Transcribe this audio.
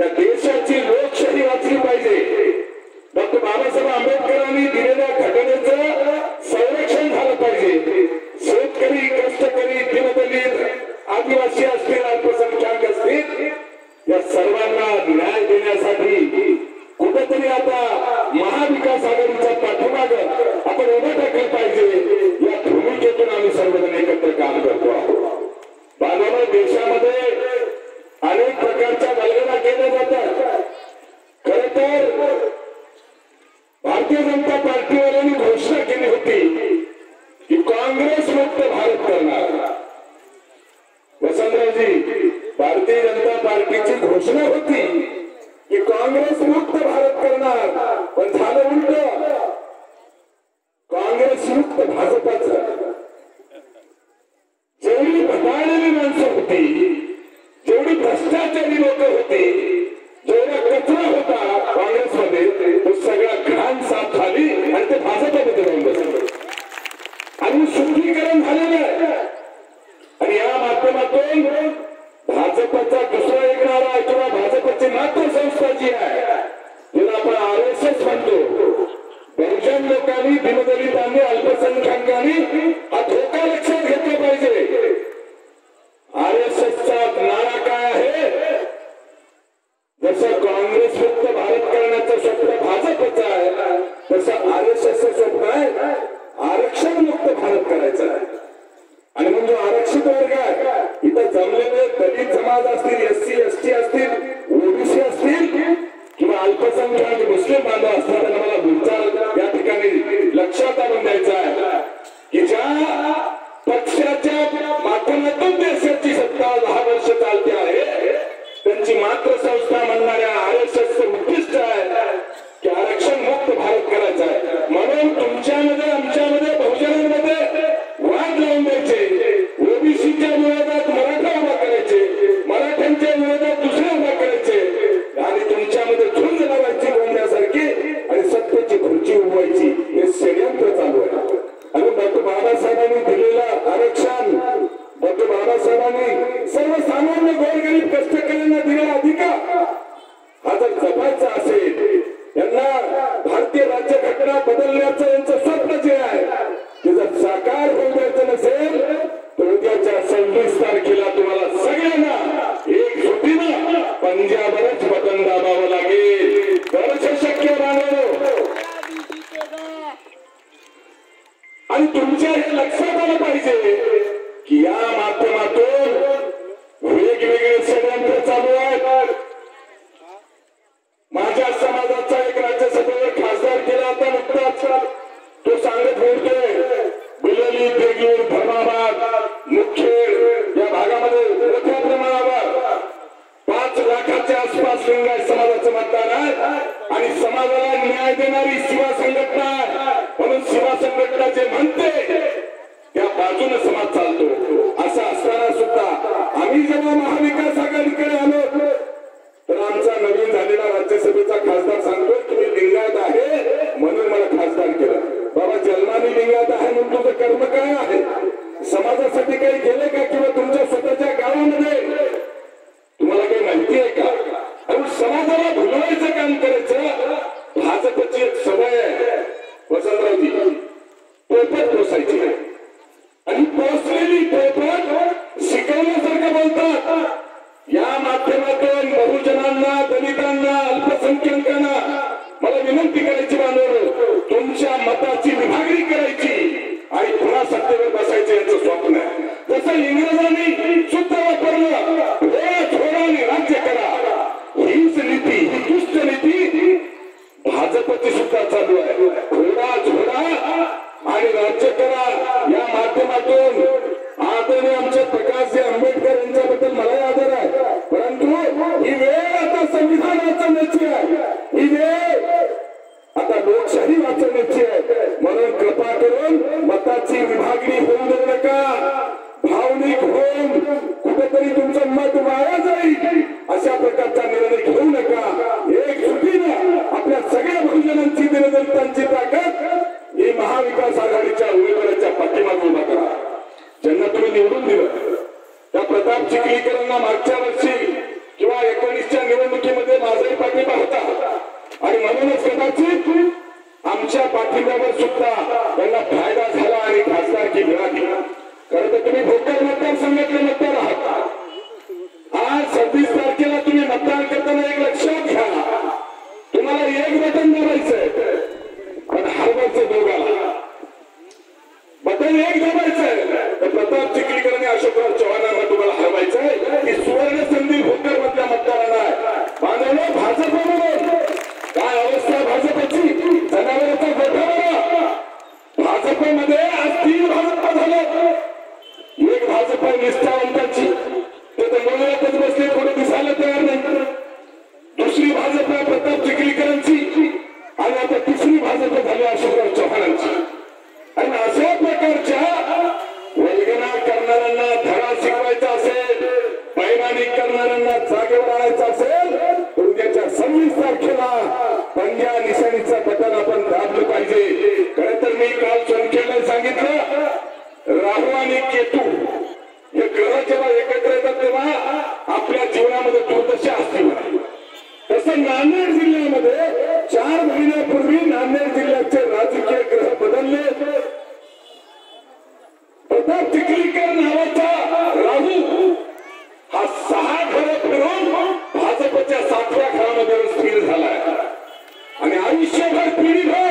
या देशाची लोकशाही वाचली पाहिजे. डॉक्टर बाबासाहेब आंबेडकरांनी दिलेल्या घटनेचं संरक्षण झालं पाहिजे. शेतकरी, कष्टकरी, दीनदलित, आदिवासी असतील, अल्पसंख्याक असतील, या सर्वांना न्याय देण्यासाठी कुठेतरी आता महाविकास आघाडीच्या पाठीमागे आपण उभं टाकलं पाहिजे. या भूमिकेतून आम्ही सर्वजण एकत्र काम करतो आहोत. बांधवांनो, देशामध्ये अनेक प्रकारच्या वल्गना केल्या जातात. खरं तर भारतीय जनता पार्टीवाल्यांनी घोषणा केली होती की काँग्रेस मुक्त भारत करणार. वसंतरावजी, भारतीय जनता पार्टीची घोषणा होती की काँग्रेस मुक्त भारत करणार, पण झालं उलट. काँग्रेस मुक्त भाजपाचं. जेवढी भटाळलेली माणसं होती, जेवढी भ्रष्टाचारी लोक होती, जेवढा कचरा होता काँग्रेसमध्ये, तो सगळा घाण साफ झाली आणि ते भाजपामध्ये जाऊन बसले. आणि शुद्धीकरण झालेलं आहे. आणि या माध्यमातून भाजपचा दुसरा एक नारा आहे किंवा भाजपची मात्र संस्था जी आहे, तिला आपण RSS म्हणतो. बहुजन लोकांनी, दीनदलितांनी, अल्पसंख्याकांनी हा धोका लक्षात घेतला पाहिजे. RSSचा नारा काय आहे? जसं काँग्रेस मुक्त भारत करण्याचं स्वप्न भाजपचं आहे, तसं RSSचं स्वप्न आहे आरक्षण मुक्त भारत करायचं आहे. आणि म्हणजे आरक्षित वर्ग आहे, इथं जमलेले दलित समाज असतील, SC ST असतील, OBC असतील किंवा अल्पसंख्याक मुस्लिम बांधव असतील, त्यांना मला विचार या ठिकाणी लक्षात आणून द्यायचं आहे की ज्या पक्षाच्या माध्यमातून देशाची सत्ता 10 वर्ष चालते आहे, त्यांची मात्र संस्था म्हणणाऱ्या RSSचं उद्दिष्ट आहे की आरक्षण मुक्त भारत करायचं आहे. म्हणून तुमच्यामध्ये, आमच्यामध्ये, बहुजनांमध्ये वाद लावून द्यायचे. OBCच्या विरोधात मराठा उभा करायचे, मराठ्यांच्या विरोधात दुसरे उभा करायचे आणि तुमच्यामध्ये झुंज लावायची बोलण्यासारखी आणि सत्तेची खुर्ची उभवायची. हे षडयंत्र चालू आहे. आणि डॉक्टर बाबासाहेबांनी दिलेलं आरक्षण, डॉक्टर बाबासाहेबांनी सर्वसामान्य गोरगरीब कष्टकऱ्यांना दिलेला अधिकार हा जर जपायचा असेल, यांना भारतीय राज्यघटना बदलण्याचं यांचं स्वप्न जे आहे ते जर साकार होऊ द्यायचं नसेल, तर उद्याच्या 26 तारखेला तुम्हाला सगळ्यांना एकजुटीनं पंजाबवरच बटन दाबावं लागेल, तरच हे शक्य राहणार. आणि तुमच्या हे लक्षात आलं पाहिजे की या माध्यमातून वेगवेगळे षडयंत्र चालू आहेत. माझ्या समाजाचा एक राज्यसभेवर खासदार केला होता नुकताच, तो सांगत बोलतोय बिलोली, देगलूर, धर्माबाद, मुखेड या भागामध्ये मोठ्या प्रमाणावर 5 लाखाच्या आसपास लिंगायत समाजाचं मतदान आहे आणि समाजाला न्याय देणारी शिवा संघटना आहे. म्हणून शिवा संघटना जे म्हणते त्या बाजूने समाज चालतो. असं असताना सुद्धा आम्ही जेव्हा महाविकास आघाडीकडे आलो तर आमचा नवीन झालेला राज्यसभेचा खासदार सांगतोय तुम्ही लिंगायत आहे म्हणून मला खासदार केलं. बाबा, जन्माने लिंगायत आहे म्हणून तुझं कर्म काय आहे? समाजासाठी काही केले का? किंवा तुमच्या स्वतःच्या गावामध्ये तुम्हाला काही माहिती आहे का? आणि समाजाला भुलवायचं काम करायचं भाजपची एक सवय आहे. वसंतरावजी, पोपट पोसायची आणि पोचलेली पोपट शिकवण्यासारखं बोलतात. या माध्यमातून बहुजनांना, दलितांना, अल्पसंख्याकांना मला विनंती करायची बांधव, तुमच्या मताची विभागणी करायची आणि पुन्हा सत्तेवर बसायचं यांचं स्वप्न आहे. जसं इंग्रजांनी सुद्धा वापरलं, थोड्याने राज्य करा, हीच नीती, ही दुष्ट नीती भाजपची सुद्धा चालू आहे. थोडा आणि राज्य करा या माध्यमातून आदरणीय आमचे प्रकाशजी आंबेडकर यांच्याबद्दल मलाही आदर आहे, परंतु ही वेळ आता संविधान वाचवण्याची आहे, ही वेळ आता लोकशाही वाचवण्याची आहे. म्हणून कृपा करून मताची विभागणी होऊ देऊ नका. भावनिक होऊन कुठेतरी तुमचं मत वाया जाईल अशा प्रकारचा निर्णय घेऊ नका. एकजुटीनं आपल्या सगळ्या बहुजनांची, दलितांची ताकद ही महाविकास आघाडीच्या उमेदवाराच्या पाठीमागे उभा करा. ज्यांना तुम्ही निवडून दिलं त्या प्रताप चिखलीकरांना मागच्या वर्षी किंवा 19 2024च्या निवडणुकीमध्ये माझाही पाठिंबा होता आणि म्हणूनच कदाचित आमच्या पाठिंब्यावर सुद्धा त्यांना फायदा झाला आणि खासदारकी मिळाली. खरं तर तुम्ही भोकर मतदारसंघातले मतदार आहात. आज 26 तारखेला तुम्ही मतदान करताना एक लक्षात घ्या, तुम्हाला एक बटन दाबायचंय पण हरवायचं दोघाला. बटन एक दाबायचंय तर प्रताप चिखलीकर आणि अशोकराव चव्हाणांना तुम्हाला हरवायचंय. ही सुवर्ण संधी भोकर मधल्या मतदारांना आहे. बांधवलं भाजपमध्ये काय अवस्था भाजपची, जनावरांचा गोठा बघा. भाजपमध्ये आज 3 भाजप झाले. एक भाजप निष्ठावंताची, ते तर मुळातच बसले, थोडे दिसायला तयार नाही. दुसरी भाजप प्रताप चिखलीकरांची आणि आता तिसरी भाजप झाली अशोकराव चव्हाणांची. आणि अशा प्रकारच्या वल्गना करणाऱ्यांना धडा शिकवायचा असेल, बैमानी करणाऱ्यांना जागेवर आणायचं असेल तर उद्याच्या 26 तारखेला पंजा निशाणीचं बटन आपण दाबलं पाहिजे. खरं तर मी काल सोनखेडला सांगितलं, राहू आणि केतू हे ग्रह जेव्हा एकत्र येतात तेव्हा आपल्या जीवनामध्ये दुर्दशा असते. तसं नांदेड जिल्ह्यामध्ये 4 महिन्यापूर्वी नांदेड जिल्ह्याचे राजकीय ग्रह बदलले. प्रताप चिखलीकर नावाचा राहू हा 6 घरं फिरून भाजपच्या 7व्या घरामध्ये स्थिर झालाय आणि आयुष्यभर पिढीभर